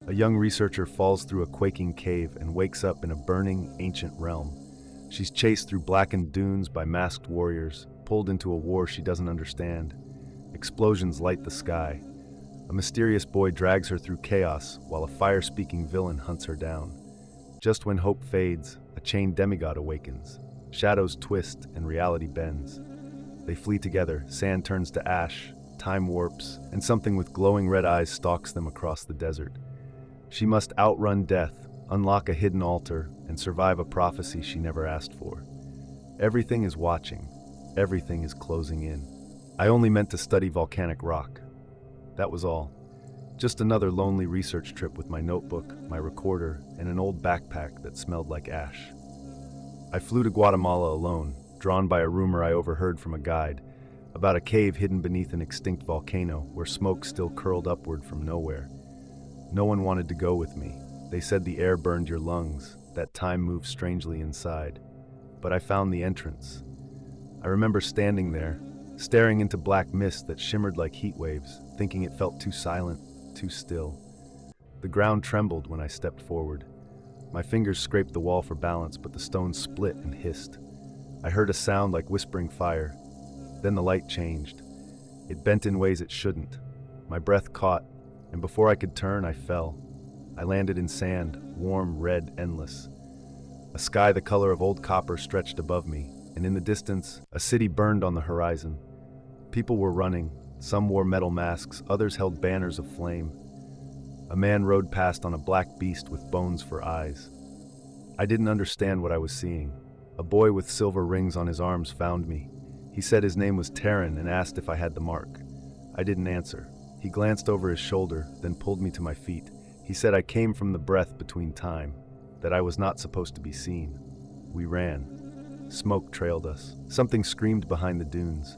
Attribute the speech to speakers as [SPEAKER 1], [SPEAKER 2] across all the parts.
[SPEAKER 1] A young researcher falls through a quaking cave and wakes up in a burning, ancient realm. She's chased through blackened dunes by masked warriors, pulled into a war she doesn't understand. Explosions light the sky. A mysterious boy drags her through chaos while a fire-speaking villain hunts her down. Just when hope fades, a chained demigod awakens. Shadows twist and reality bends. They flee together, sand turns to ash, time warps, and something with glowing red eyes stalks them across the desert. She must outrun death, unlock a hidden altar, and survive a prophecy she never asked for. Everything is watching. Everything is closing in. I only meant to study volcanic rock. That was all. Just another lonely research trip with my notebook, my recorder, and an old backpack that smelled like ash. I flew to Guatemala alone, drawn by a rumor I overheard from a guide, about a cave hidden beneath an extinct volcano where smoke still curled upward from nowhere. No one wanted to go with me. They said the air burned your lungs, that time moved strangely inside. But I found the entrance. I remember standing there, staring into black mist that shimmered like heat waves, thinking it felt too silent, too still. The ground trembled when I stepped forward. My fingers scraped the wall for balance, but the stone split and hissed. I heard a sound like whispering fire. Then the light changed. It bent in ways it shouldn't. My breath caught, and before I could turn, I fell. I landed in sand, warm, red, endless. A sky the color of old copper stretched above me, and in the distance, a city burned on the horizon. People were running. Some wore metal masks, others held banners of flame. A man rode past on a black beast with bones for eyes. I didn't understand what I was seeing. A boy with silver rings on his arms found me. He said his name was Terran and asked if I had the mark. I didn't answer. He glanced over his shoulder, then pulled me to my feet. He said I came from the breath between time, that I was not supposed to be seen. We ran. Smoke trailed us. Something screamed behind the dunes.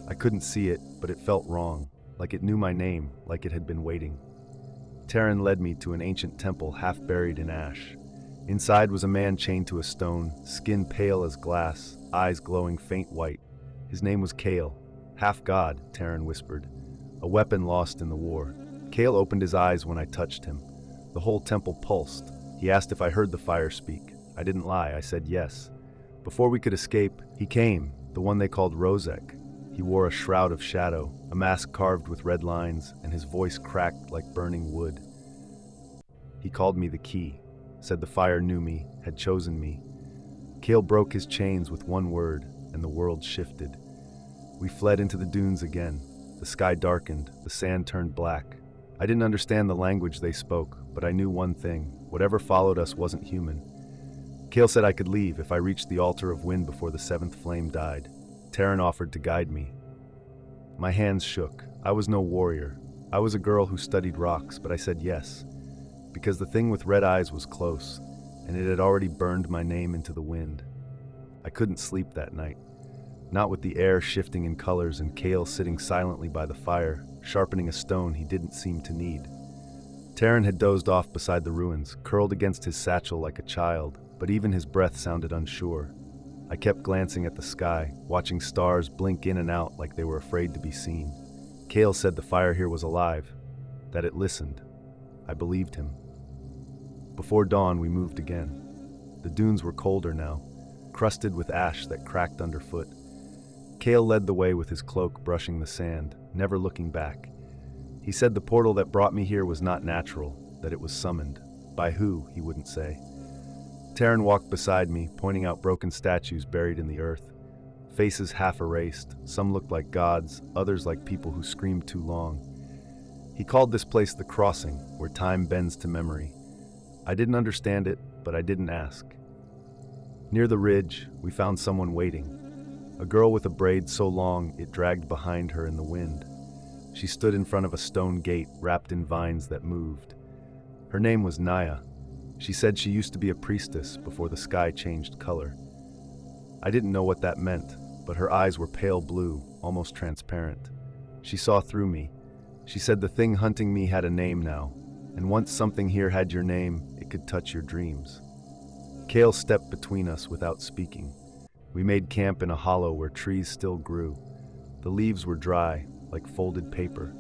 [SPEAKER 1] I couldn't see it, but it felt wrong, like it knew my name, like it had been waiting. Terran led me to an ancient temple half buried in ash. Inside was a man chained to a stone, skin pale as glass, eyes glowing faint white. His name was Kale. Half god, Terran whispered. A weapon lost in the war. Kale opened his eyes when I touched him. The whole temple pulsed. He asked if I heard the fire speak. I didn't lie, I said yes. Before we could escape, he came, the one they called Rozek. He wore a shroud of shadow, a mask carved with red lines, and his voice cracked like burning wood. He called me the key, said the fire knew me, had chosen me. Kale broke his chains with one word, and the world shifted. We fled into the dunes again. The sky darkened, the sand turned black. I didn't understand the language they spoke, but I knew one thing. Whatever followed us wasn't human. Kale said I could leave if I reached the altar of wind before the seventh flame died. Terran offered to guide me. My hands shook. I was no warrior. I was a girl who studied rocks, but I said yes, because the thing with red eyes was close, and it had already burned my name into the wind. I couldn't sleep that night. Not with the air shifting in colors and Kale sitting silently by the fire, sharpening a stone he didn't seem to need. Terran had dozed off beside the ruins, curled against his satchel like a child, but even his breath sounded unsure. I kept glancing at the sky, watching stars blink in and out like they were afraid to be seen. Kale said the fire here was alive, that it listened. I believed him. Before dawn, we moved again. The dunes were colder now, crusted with ash that cracked underfoot. Kale led the way with his cloak brushing the sand, never looking back. He said the portal that brought me here was not natural, that it was summoned. By who, he wouldn't say. Terran walked beside me, pointing out broken statues buried in the earth. Faces half erased, some looked like gods, others like people who screamed too long. He called this place the Crossing, where time bends to memory. I didn't understand it, but I didn't ask. Near the ridge, we found someone waiting. A girl with a braid so long it dragged behind her in the wind. She stood in front of a stone gate wrapped in vines that moved. Her name was Naya. She said she used to be a priestess before the sky changed color. I didn't know what that meant, but her eyes were pale blue, almost transparent. She saw through me. She said the thing hunting me had a name now, and once something here had your name, it could touch your dreams. Kale stepped between us without speaking. We made camp in a hollow where trees still grew. The leaves were dry, like folded paper.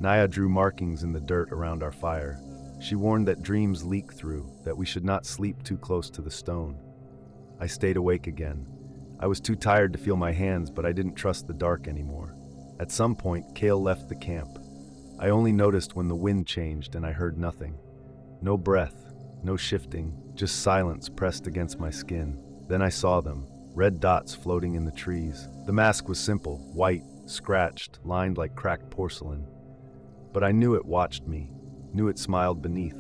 [SPEAKER 1] Naya drew markings in the dirt around our fire. She warned that dreams leak through, that we should not sleep too close to the stone. I stayed awake again. I was too tired to feel my hands, but I didn't trust the dark anymore. At some point, Kale left the camp. I only noticed when the wind changed and I heard nothing. No breath, no shifting, just silence pressed against my skin. Then I saw them, red dots floating in the trees. The mask was simple, white, scratched, lined like cracked porcelain. But I knew it watched me, knew it smiled beneath.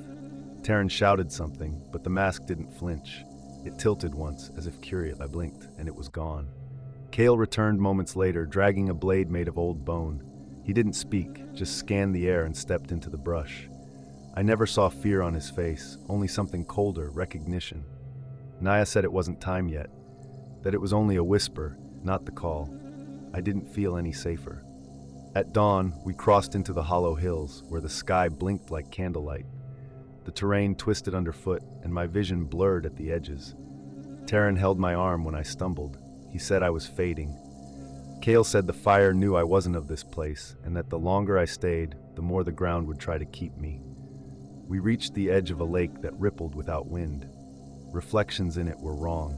[SPEAKER 1] Taryn shouted something, but the mask didn't flinch. It tilted once, as if curious. I blinked, and it was gone. Kale returned moments later, dragging a blade made of old bone. He didn't speak, just scanned the air and stepped into the brush. I never saw fear on his face, only something colder, recognition. Naya said it wasn't time yet, that it was only a whisper, not the call. I didn't feel any safer. At dawn, we crossed into the hollow hills, where the sky blinked like candlelight. The terrain twisted underfoot, and my vision blurred at the edges. Taryn held my arm when I stumbled. He said I was fading. Kale said the fire knew I wasn't of this place, and that the longer I stayed, the more the ground would try to keep me. We reached the edge of a lake that rippled without wind. Reflections in it were wrong.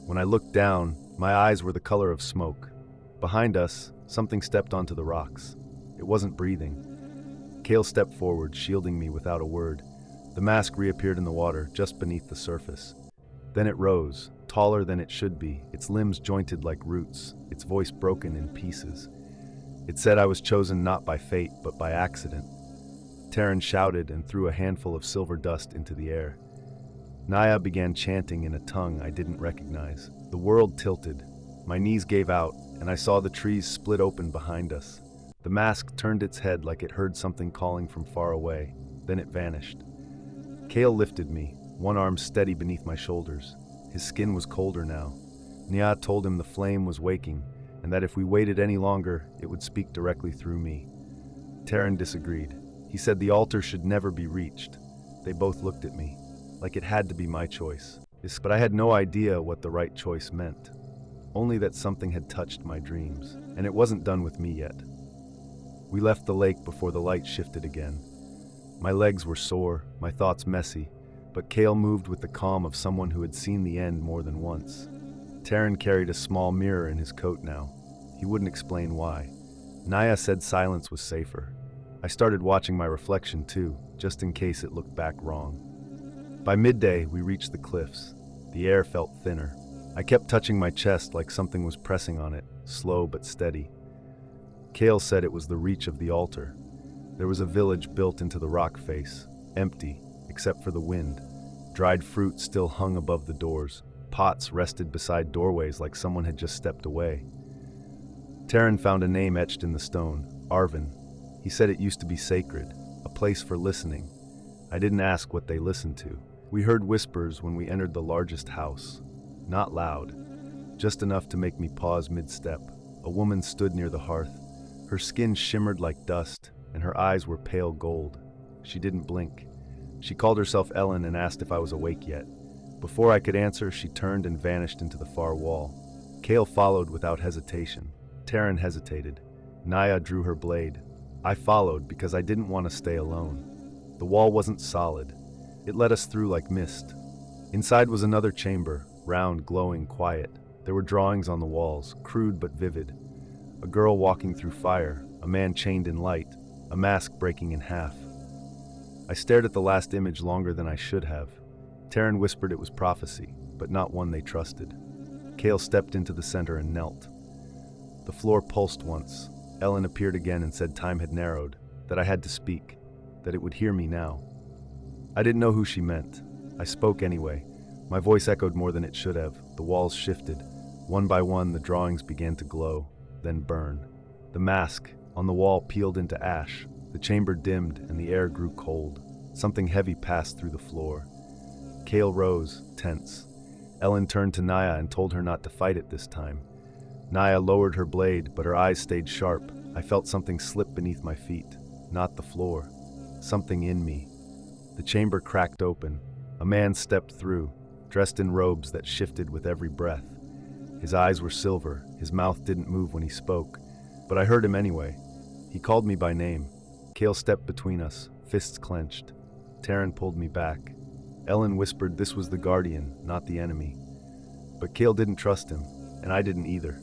[SPEAKER 1] When I looked down, my eyes were the color of smoke. Behind us, something stepped onto the rocks. It wasn't breathing. Kale stepped forward, shielding me without a word. The mask reappeared in the water, just beneath the surface. Then it rose, taller than it should be, its limbs jointed like roots, its voice broken in pieces. It said I was chosen not by fate, but by accident. Taryn shouted and threw a handful of silver dust into the air. Naya began chanting in a tongue I didn't recognize. The world tilted. My knees gave out, and I saw the trees split open behind us. The mask turned its head like it heard something calling from far away. Then it vanished. Kale lifted me, one arm steady beneath my shoulders. His skin was colder now. Nia told him the flame was waking, and that if we waited any longer, it would speak directly through me. Taryn disagreed. He said the altar should never be reached. They both looked at me, like it had to be my choice. But I had no idea what the right choice meant. Only that something had touched my dreams, and it wasn't done with me yet. We left the lake before the light shifted again. My legs were sore, my thoughts messy, but Kale moved with the calm of someone who had seen the end more than once. Taryn carried a small mirror in his coat now. He wouldn't explain why. Naya said silence was safer. I started watching my reflection too, just in case it looked back wrong. By midday, we reached the cliffs. The air felt thinner. I kept touching my chest like something was pressing on it, slow but steady. Kale said it was the reach of the altar. There was a village built into the rock face, empty, except for the wind. Dried fruit still hung above the doors. Pots rested beside doorways like someone had just stepped away. Taryn found a name etched in the stone, Arvin. He said it used to be sacred, a place for listening. I didn't ask what they listened to. We heard whispers when we entered the largest house. Not loud, just enough to make me pause mid-step. A woman stood near the hearth. Her skin shimmered like dust, and her eyes were pale gold. She didn't blink. She called herself Ellen and asked if I was awake yet. Before I could answer, she turned and vanished into the far wall. Kale followed without hesitation. Taryn hesitated. Naya drew her blade. I followed because I didn't want to stay alone. The wall wasn't solid. It let us through like mist. Inside was another chamber, round, glowing, quiet. There were drawings on the walls, crude but vivid. A girl walking through fire, a man chained in light, a mask breaking in half. I stared at the last image longer than I should have. Taryn whispered it was prophecy, but not one they trusted. Kale stepped into the center and knelt. The floor pulsed once. Ellen appeared again and said time had narrowed, that I had to speak, that it would hear me now. I didn't know who she meant. I spoke anyway. My voice echoed more than it should have. The walls shifted. One by one, the drawings began to glow, then burn. The mask on the wall peeled into ash. The chamber dimmed and the air grew cold. Something heavy passed through the floor. Kale rose, tense. Ellen turned to Naya and told her not to fight it this time. Naya lowered her blade, but her eyes stayed sharp. I felt something slip beneath my feet. Not the floor. Something in me. The chamber cracked open. A man stepped through, dressed in robes that shifted with every breath. His eyes were silver. His mouth didn't move when he spoke, but I heard him anyway. He called me by name. Kale stepped between us, fists clenched. Taryn pulled me back. Ellen whispered this was the guardian, not the enemy. But Kale didn't trust him, and I didn't either.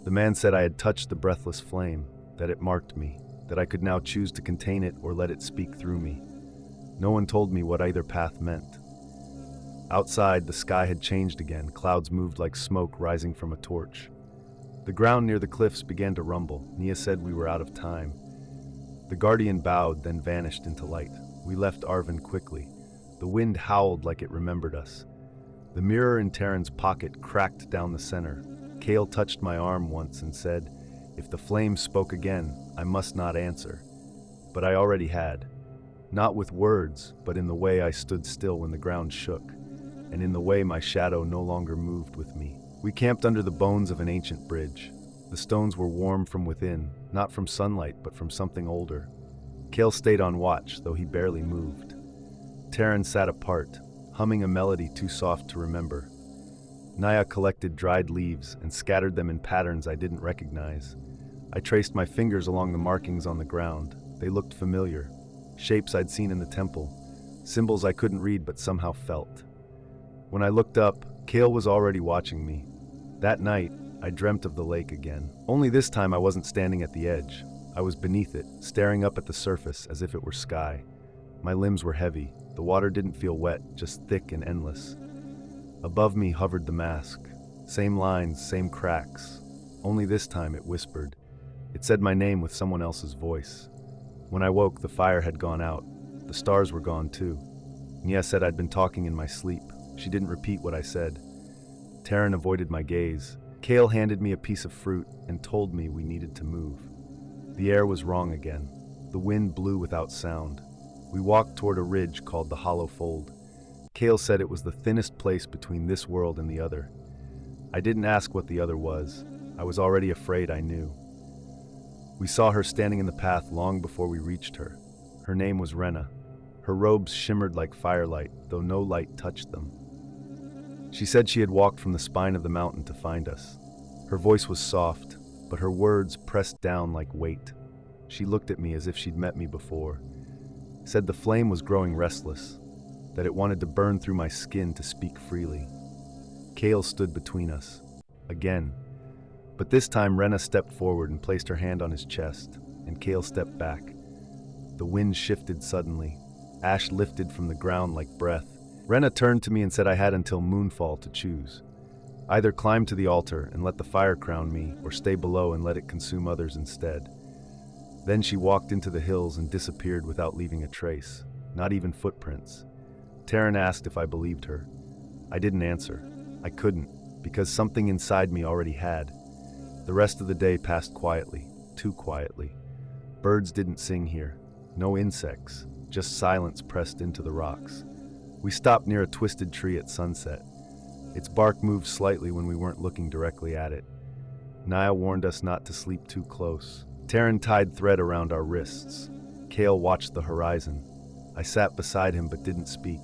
[SPEAKER 1] The man said I had touched the breathless flame, that it marked me, that I could now choose to contain it or let it speak through me. No one told me what either path meant. Outside, the sky had changed again. Clouds moved like smoke rising from a torch. The ground near the cliffs began to rumble. Nia said we were out of time. The guardian bowed, then vanished into light. We left Arvin quickly. The wind howled like it remembered us. The mirror in Taryn's pocket cracked down the center. Kale touched my arm once and said, if the flame spoke again, I must not answer. But I already had. Not with words, but in the way I stood still when the ground shook, and in the way my shadow no longer moved with me. We camped under the bones of an ancient bridge. The stones were warm from within, not from sunlight, but from something older. Kale stayed on watch, though he barely moved. Taryn sat apart, humming a melody too soft to remember. Naya collected dried leaves and scattered them in patterns I didn't recognize. I traced my fingers along the markings on the ground. They looked familiar. Shapes I'd seen in the temple. Symbols I couldn't read but somehow felt. When I looked up, Kale was already watching me. That night, I dreamt of the lake again. Only this time I wasn't standing at the edge. I was beneath it, staring up at the surface as if it were sky. My limbs were heavy. The water didn't feel wet, just thick and endless. Above me hovered the mask. Same lines, same cracks. Only this time it whispered. It said my name with someone else's voice. When I woke, the fire had gone out. The stars were gone too. Nia said I'd been talking in my sleep. She didn't repeat what I said. Taryn avoided my gaze. Kale handed me a piece of fruit and told me we needed to move. The air was wrong again. The wind blew without sound. We walked toward a ridge called the Hollow Fold. Kale said it was the thinnest place between this world and the other. I didn't ask what the other was. I was already afraid I knew. We saw her standing in the path long before we reached her. Her name was Rena. Her robes shimmered like firelight, though no light touched them. She said she had walked from the spine of the mountain to find us. Her voice was soft, but her words pressed down like weight. She looked at me as if she'd met me before. Said the flame was growing restless, that it wanted to burn through my skin to speak freely. Kale stood between us. Again. But this time Rena stepped forward and placed her hand on his chest, and Kale stepped back. The wind shifted suddenly. Ash lifted from the ground like breath. Rena turned to me and said I had until moonfall to choose. Either climb to the altar and let the fire crown me, or stay below and let it consume others instead. Then she walked into the hills and disappeared without leaving a trace, not even footprints. Taryn asked if I believed her. I didn't answer. I couldn't, because something inside me already had. The rest of the day passed quietly, too quietly. Birds didn't sing here. No insects, just silence pressed into the rocks. We stopped near a twisted tree at sunset. Its bark moved slightly when we weren't looking directly at it. Naya warned us not to sleep too close. Taryn tied thread around our wrists. Kale watched the horizon. I sat beside him but didn't speak.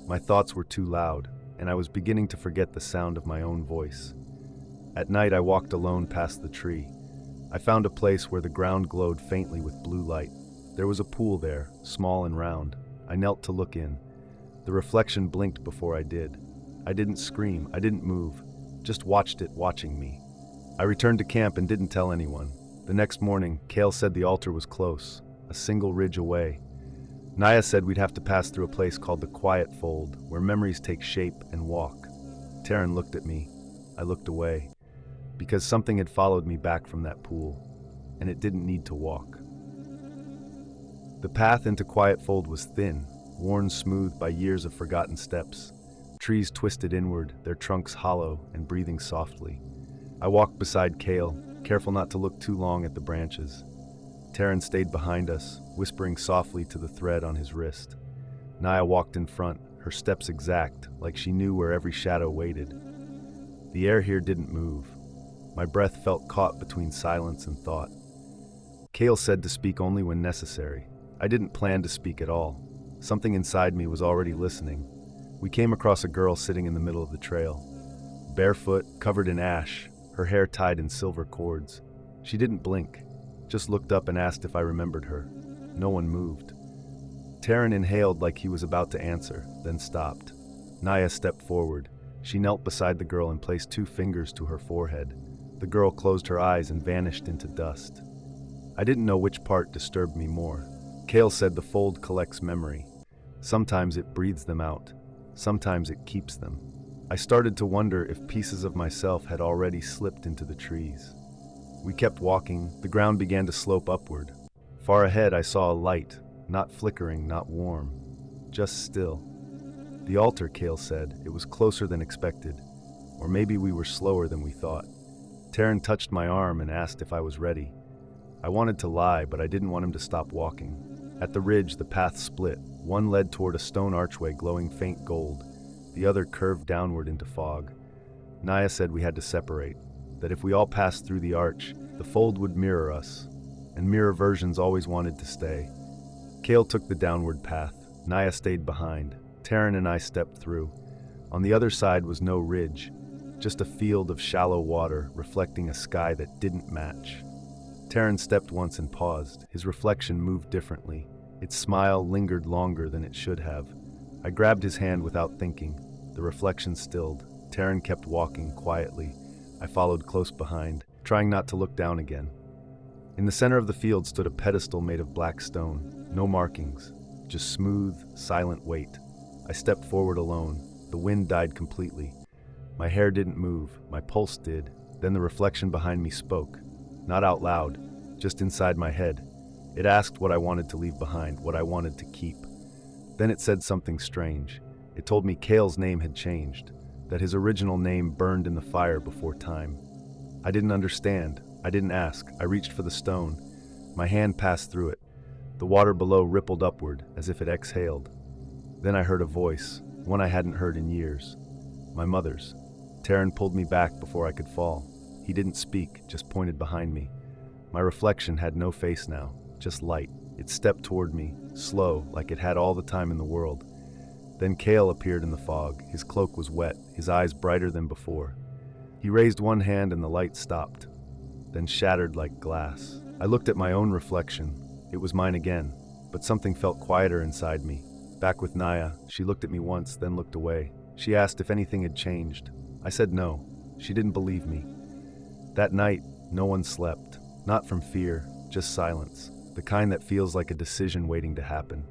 [SPEAKER 1] My thoughts were too loud, and I was beginning to forget the sound of my own voice. At night I walked alone past the tree. I found a place where the ground glowed faintly with blue light. There was a pool there, small and round. I knelt to look in. The reflection blinked before I did. I didn't scream, I didn't move, just watched it watching me. I returned to camp and didn't tell anyone. The next morning, Kale said the altar was close, a single ridge away. Naya said we'd have to pass through a place called the Quiet Fold, where memories take shape and walk. Taryn looked at me. I looked away, because something had followed me back from that pool, and it didn't need to walk. The path into Quiet Fold was thin, worn smooth by years of forgotten steps. Trees twisted inward, their trunks hollow and breathing softly. I walked beside Kale, careful not to look too long at the branches. Taryn stayed behind us, whispering softly to the thread on his wrist. Naya walked in front, her steps exact, like she knew where every shadow waited. The air here didn't move. My breath felt caught between silence and thought. Kale said to speak only when necessary. I didn't plan to speak at all. Something inside me was already listening. We came across a girl sitting in the middle of the trail. Barefoot, covered in ash, her hair tied in silver cords. She didn't blink, just looked up and asked if I remembered her. No one moved. Taryn inhaled like he was about to answer, then stopped. Naya stepped forward. She knelt beside the girl and placed 2 fingers to her forehead. The girl closed her eyes and vanished into dust. I didn't know which part disturbed me more. Kale said the fold collects memory. Sometimes it breathes them out. Sometimes it keeps them. I started to wonder if pieces of myself had already slipped into the trees. We kept walking. The ground began to slope upward. Far ahead I saw a light, not flickering, not warm, just still. The altar, Kale said. It was closer than expected. Or maybe we were slower than we thought. Taryn touched my arm and asked if I was ready. I wanted to lie, but I didn't want him to stop walking. At the ridge, the path split. One led toward a stone archway glowing faint gold. The other curved downward into fog. Naya said we had to separate, that if we all passed through the arch, the fold would mirror us, and mirror versions always wanted to stay. Kale took the downward path. Naya stayed behind. Taryn and I stepped through. On the other side was no ridge, just a field of shallow water reflecting a sky that didn't match. Taryn stepped once and paused. His reflection moved differently. Its smile lingered longer than it should have. I grabbed his hand without thinking. The reflection stilled. Taryn kept walking quietly. I followed close behind, trying not to look down again. In the center of the field stood a pedestal made of black stone. No markings, just smooth, silent weight. I stepped forward alone. The wind died completely. My hair didn't move, my pulse did. Then the reflection behind me spoke. Not out loud, just inside my head. It asked what I wanted to leave behind, what I wanted to keep. Then it said something strange. It told me Kale's name had changed, that his original name burned in the fire before time. I didn't understand. I didn't ask. I reached for the stone. My hand passed through it. The water below rippled upward, as if it exhaled. Then I heard a voice, one I hadn't heard in years. My mother's. Taryn pulled me back before I could fall. He didn't speak, just pointed behind me. My reflection had no face now, just light. It stepped toward me, slow, like it had all the time in the world. Then Kale appeared in the fog. His cloak was wet, his eyes brighter than before. He raised one hand and the light stopped, then shattered like glass. I looked at my own reflection. It was mine again, but something felt quieter inside me. Back with Naya, she looked at me once, then looked away. She asked if anything had changed. I said no. She didn't believe me. That night, no one slept. Not from fear, just silence. The kind that feels like a decision waiting to happen.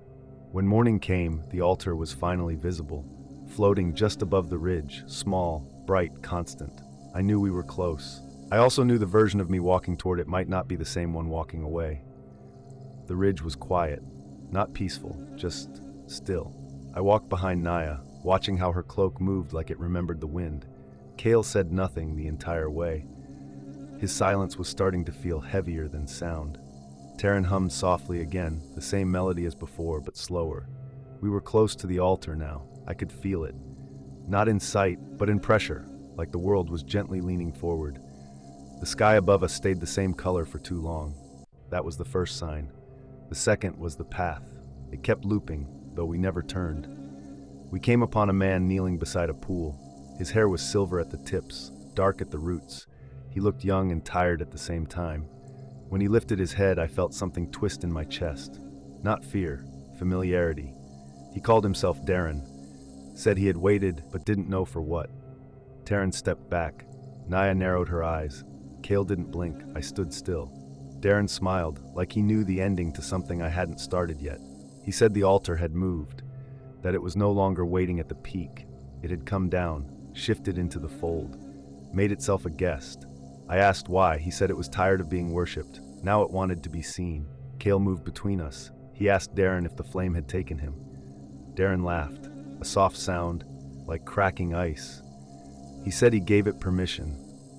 [SPEAKER 1] When morning came, the altar was finally visible, floating just above the ridge, small, bright, constant. I knew we were close. I also knew the version of me walking toward it might not be the same one walking away. The ridge was quiet, not peaceful, just still. I walked behind Naya, watching how her cloak moved like it remembered the wind. Kale said nothing the entire way. His silence was starting to feel heavier than sound. Taryn hummed softly again, the same melody as before, but slower. We were close to the altar now. I could feel it. Not in sight, but in pressure, like the world was gently leaning forward. The sky above us stayed the same color for too long. That was the first sign. The second was the path. It kept looping, though we never turned. We came upon a man kneeling beside a pool. His hair was silver at the tips, dark at the roots. He looked young and tired at the same time. When he lifted his head, I felt something twist in my chest. Not fear, familiarity. He called himself Darren. Said he had waited, but didn't know for what. Taryn stepped back. Naya narrowed her eyes. Kale didn't blink. I stood still. Darren smiled, like he knew the ending to something I hadn't started yet. He said the altar had moved, that it was no longer waiting at the peak. It had come down, shifted into the fold, made itself a guest. I asked why. He said it was tired of being worshipped. Now it wanted to be seen. Kale moved between us. He asked Darren if the flame had taken him. Darren laughed, a soft sound, like cracking ice. He said he gave it permission,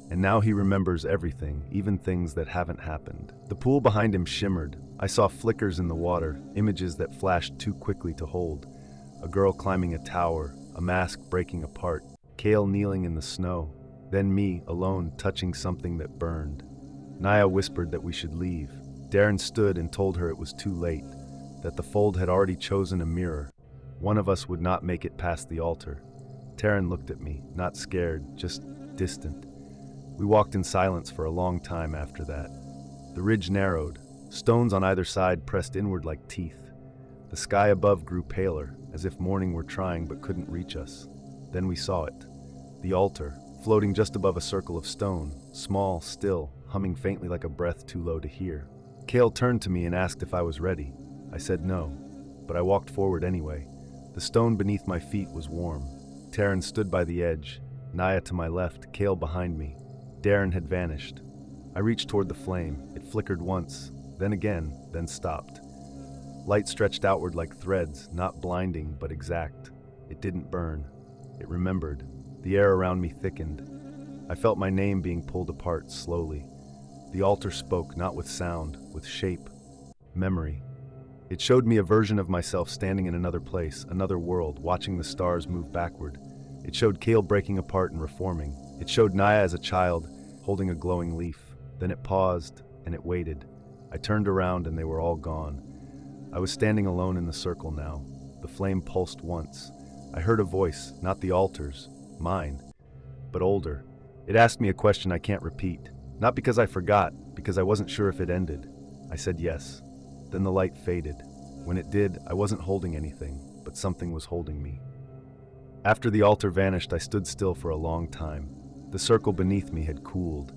[SPEAKER 1] and now he remembers everything, even things that haven't happened. The pool behind him shimmered. I saw flickers in the water, images that flashed too quickly to hold. A girl climbing a tower, a mask breaking apart, Kale kneeling in the snow, then me, alone, touching something that burned. Naya whispered that we should leave. Darren stood and told her it was too late, that the fold had already chosen a mirror. One of us would not make it past the altar. Taryn looked at me, not scared, just distant. We walked in silence for a long time after that. The ridge narrowed. Stones on either side pressed inward like teeth. The sky above grew paler, as if morning were trying but couldn't reach us. Then we saw it. The altar, floating just above a circle of stone, small, still, humming faintly like a breath too low to hear. Kale turned to me and asked if I was ready. I said no, but I walked forward anyway. The stone beneath my feet was warm. Taryn stood by the edge, Naya to my left, Kale behind me. Darren had vanished. I reached toward the flame. It flickered once, then again, then stopped. Light stretched outward like threads, not blinding but exact. It didn't burn. It remembered. The air around me thickened. I felt my name being pulled apart slowly. The altar spoke, not with sound, with shape. Memory. It showed me a version of myself standing in another place, another world, watching the stars move backward. It showed Kale breaking apart and reforming. It showed Naya as a child, holding a glowing leaf. Then it paused, and it waited. I turned around and they were all gone. I was standing alone in the circle now. The flame pulsed once. I heard a voice, not the altar's, mine, but older. It asked me a question I can't repeat. Not because I forgot, because I wasn't sure if it ended. I said yes. Then the light faded. When it did, I wasn't holding anything, but something was holding me. After the altar vanished, I stood still for a long time. The circle beneath me had cooled.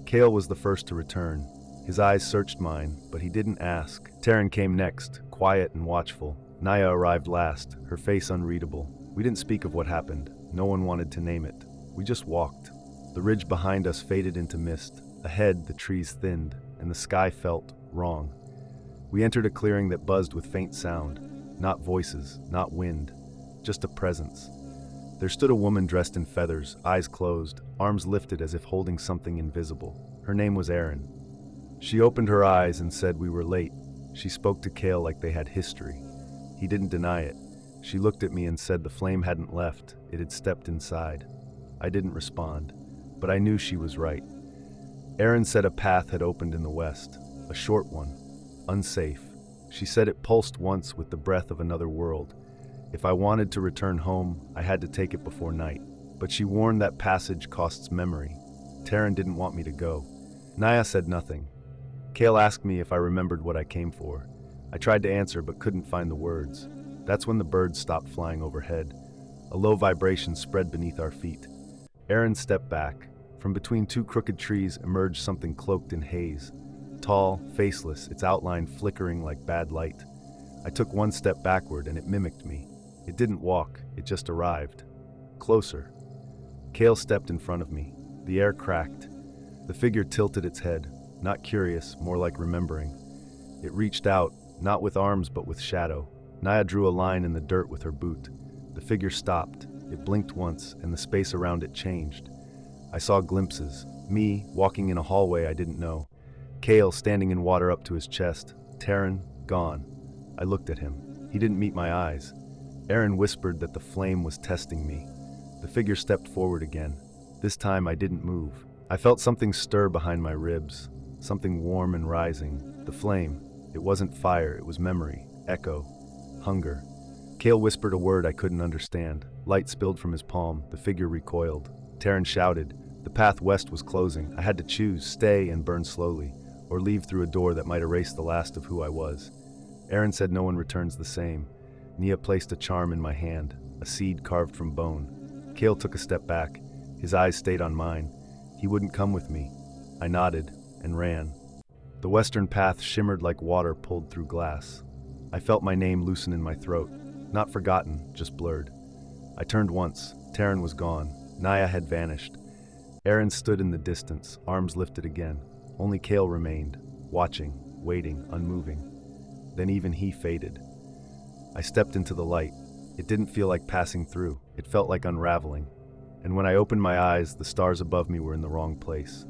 [SPEAKER 1] Kale was the first to return. His eyes searched mine, but he didn't ask. Taryn came next, quiet and watchful. Naya arrived last, her face unreadable. We didn't speak of what happened. No one wanted to name it. We just walked. The ridge behind us faded into mist. Ahead, the trees thinned, and the sky felt wrong. We entered a clearing that buzzed with faint sound. Not voices, not wind, just a presence. There stood a woman dressed in feathers, eyes closed, arms lifted as if holding something invisible. Her name was Erin. She opened her eyes and said we were late. She spoke to Kale like they had history. He didn't deny it. She looked at me and said the flame hadn't left, it had stepped inside. I didn't respond, but I knew she was right. Erin said a path had opened in the west, a short one, unsafe. She said it pulsed once with the breath of another world. If I wanted to return home, I had to take it before night. But she warned that passage costs memory. Taryn didn't want me to go. Naya said nothing. Kale asked me if I remembered what I came for. I tried to answer but couldn't find the words. That's when the birds stopped flying overhead. A low vibration spread beneath our feet. Erin stepped back. From between two crooked trees emerged something cloaked in haze. Tall, faceless, its outline flickering like bad light. I took one step backward and it mimicked me. It didn't walk, it just arrived. Closer. Kale stepped in front of me. The air cracked. The figure tilted its head, not curious, more like remembering. It reached out, not with arms but with shadow. Naya drew a line in the dirt with her boot. The figure stopped. It blinked once, and the space around it changed. I saw glimpses. Me, walking in a hallway I didn't know. Kale standing in water up to his chest. Taryn, gone. I looked at him. He didn't meet my eyes. Erin whispered that the flame was testing me. The figure stepped forward again. This time I didn't move. I felt something stir behind my ribs, something warm and rising. The flame. It wasn't fire, it was memory, echo, hunger. Kale whispered a word I couldn't understand. Light spilled from his palm. The figure recoiled. Taryn shouted. The path west was closing. I had to choose, stay and burn slowly, or leave through a door that might erase the last of who I was. Erin said no one returns the same. Nia placed a charm in my hand, a seed carved from bone. Kale took a step back. His eyes stayed on mine. He wouldn't come with me. I nodded and ran. The western path shimmered like water pulled through glass. I felt my name loosen in my throat. Not forgotten, just blurred. I turned once. Taryn was gone. Naya had vanished. Erin stood in the distance, arms lifted again. Only Kale remained, watching, waiting, unmoving. Then even he faded. I stepped into the light. It didn't feel like passing through. It felt like unraveling. And when I opened my eyes, the stars above me were in the wrong place.